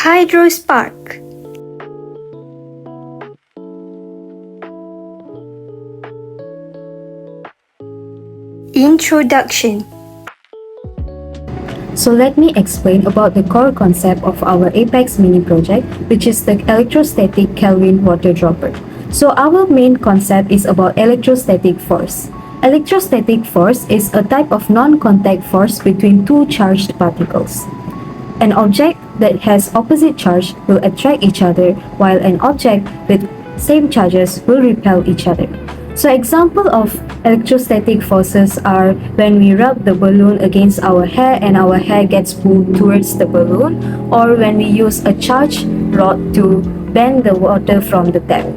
Hydrospark. Introduction. So let me explain about the core concept of our Apex mini project, which is the electrostatic Kelvin water dropper. So our main concept is about electrostatic force. Electrostatic force is a type of non-contact force between two charged particles. An object that has opposite charge will attract each other, while an object with same charges will repel each other. So example of electrostatic forces are when we rub the balloon against our hair and our hair gets pulled towards the balloon, or when we use a charged rod to bend the water from the tap.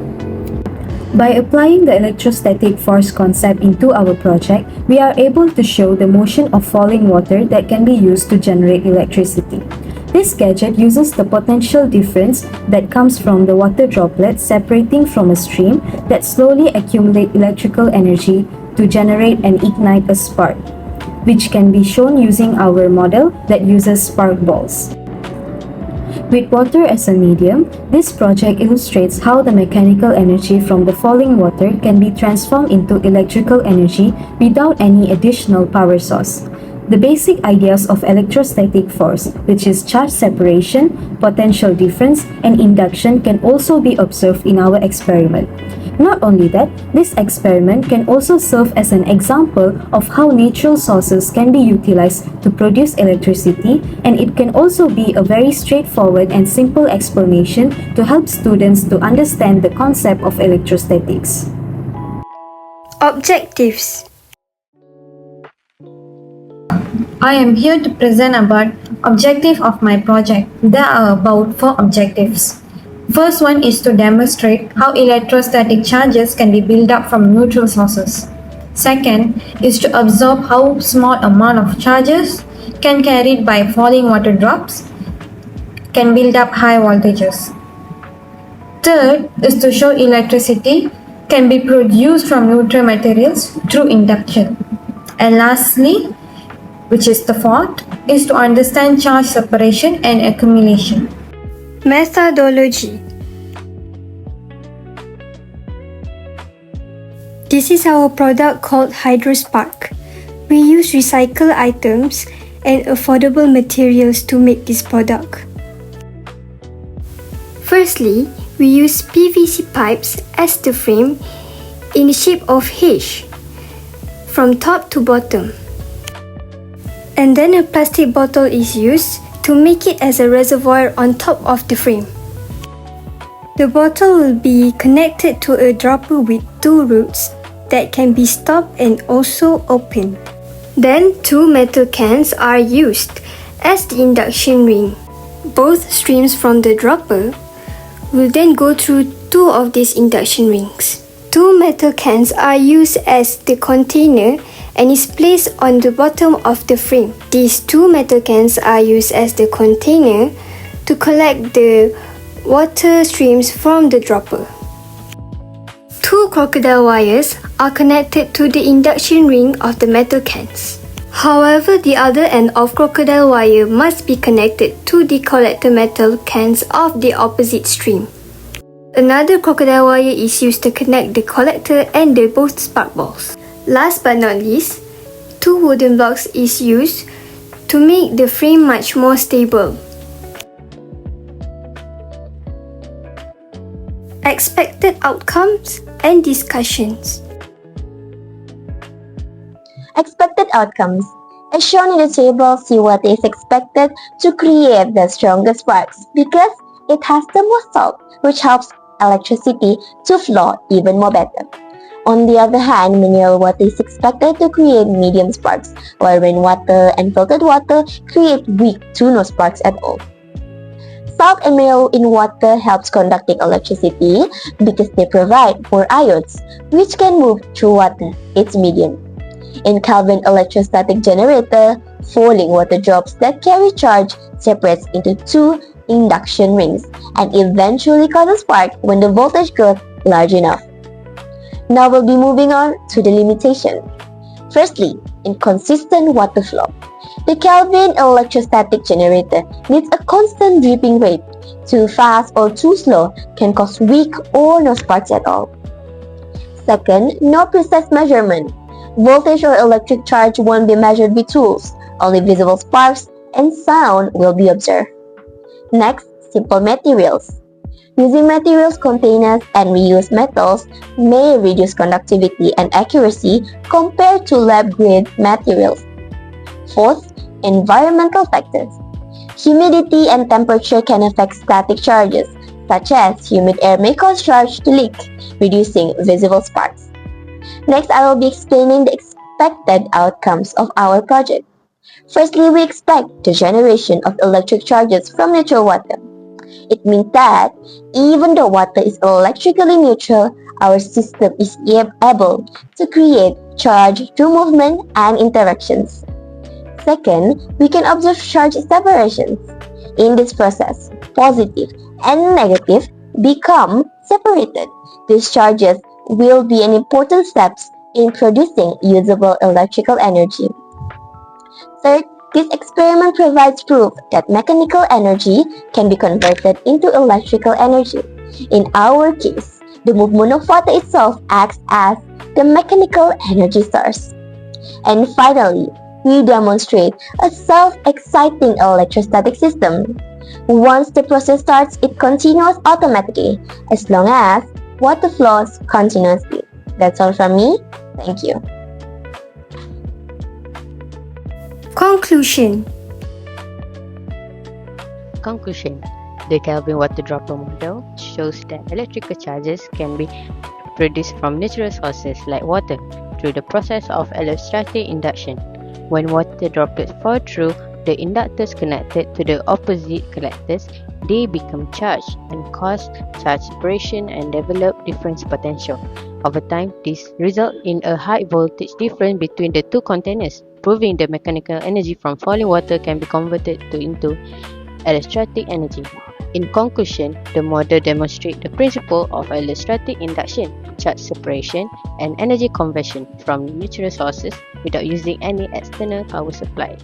By applying the electrostatic force concept into our project, we are able to show the motion of falling water that can be used to generate electricity. This gadget uses the potential difference that comes from the water droplets separating from a stream that slowly accumulate electrical energy to generate and ignite a spark, which can be shown using our model that uses spark balls. With water as a medium, this project illustrates how the mechanical energy from the falling water can be transformed into electrical energy without any additional power source. The basic ideas of electrostatic force, which is charge separation, potential difference, and induction, can also be observed in our experiment. Not only that, this experiment can also serve as an example of how natural sources can be utilized to produce electricity, and it can also be a very straightforward and simple explanation to help students to understand the concept of electrostatics. Objectives. I am here to present about objective of my project. There are about 4 objectives. First one is to demonstrate how electrostatic charges can be built up from neutral sources. Second is to observe how small amount of charges carried by falling water drops can build up high voltages. Third is to show electricity can be produced from neutral materials through induction. And lastly, which is the fourth, is to understand charge separation and accumulation. Methodology. This is our product called Hydrospark. We use recycled items and affordable materials to make this product. Firstly, we use PVC pipes as the frame in the shape of H from top to bottom. And then a plastic bottle is used to make it as a reservoir on top of the frame. The bottle will be connected to a dropper with 2 roots that can be stopped and also opened. Then 2 metal cans are used as the induction ring. Both streams from the dropper will then go through 2 of these induction rings. 2 metal cans are used as the container and is placed on the bottom of the frame. These 2 metal cans are used as the container to collect the water streams from the dropper. 2 crocodile wires are connected to the induction ring of the metal cans. However, the other end of crocodile wire must be connected to the collector metal cans of the opposite stream. Another crocodile wire is used to connect the collector and the both spark balls. Last but not least, 2 wooden blocks is used to make the frame much more stable. Expected outcomes and discussions. Expected outcomes. As shown in the table, see what is expected to create the strongest sparks because it has the most torque, which helps electricity to flow even more better. On the other hand, mineral water is expected to create medium sparks, while rainwater and filtered water create weak to no sparks at all. Salt and mineral in water helps conducting electricity because they provide more ions, which can move through water, its medium. In Kelvin electrostatic generator, falling water drops that carry charge separates into 2 induction rings and eventually cause a spark when the voltage grows large enough. Now we'll be moving on to the limitation. Firstly, inconsistent water flow. The Kelvin electrostatic generator needs a constant dripping rate. Too fast or too slow can cause weak or no sparks at all. Second, no precise measurement. Voltage or electric charge won't be measured with tools. Only visible sparks and sound will be observed. Next, simple materials. Using materials containers and reused metals may reduce conductivity and accuracy compared to lab-grade materials. Fourth, environmental factors. Humidity and temperature can affect static charges, such as humid air may cause charge to leak, reducing visible sparks. Next, I will be explaining the expected outcomes of our project. Firstly, we expect the generation of electric charges from neutral water. It means that even though water is electrically neutral, our system is able to create charge through movement and interactions. Second, we can observe charge separations. In this process, positive and negative become separated. These charges will be an important steps in producing usable electrical energy. Third, this experiment provides proof that mechanical energy can be converted into electrical energy. In our case, the movement of water itself acts as the mechanical energy source. And finally, we demonstrate a self-exciting electrostatic system. Once the process starts, it continues automatically as long as water flows continuously. That's all from me. Thank you. Conclusion. Conclusion. The Kelvin water dropper model shows that electrical charges can be produced from natural sources like water through the process of electrostatic induction. When water droplets fall through the inductors connected to the opposite collectors, they become charged and cause charge separation and develop difference potential. Over time, this results in a high voltage difference between the two containers, proving the mechanical energy from falling water can be converted into electrostatic energy. In conclusion, the model demonstrates the principle of electrostatic induction, charge separation, and energy conversion from natural sources without using any external power supply.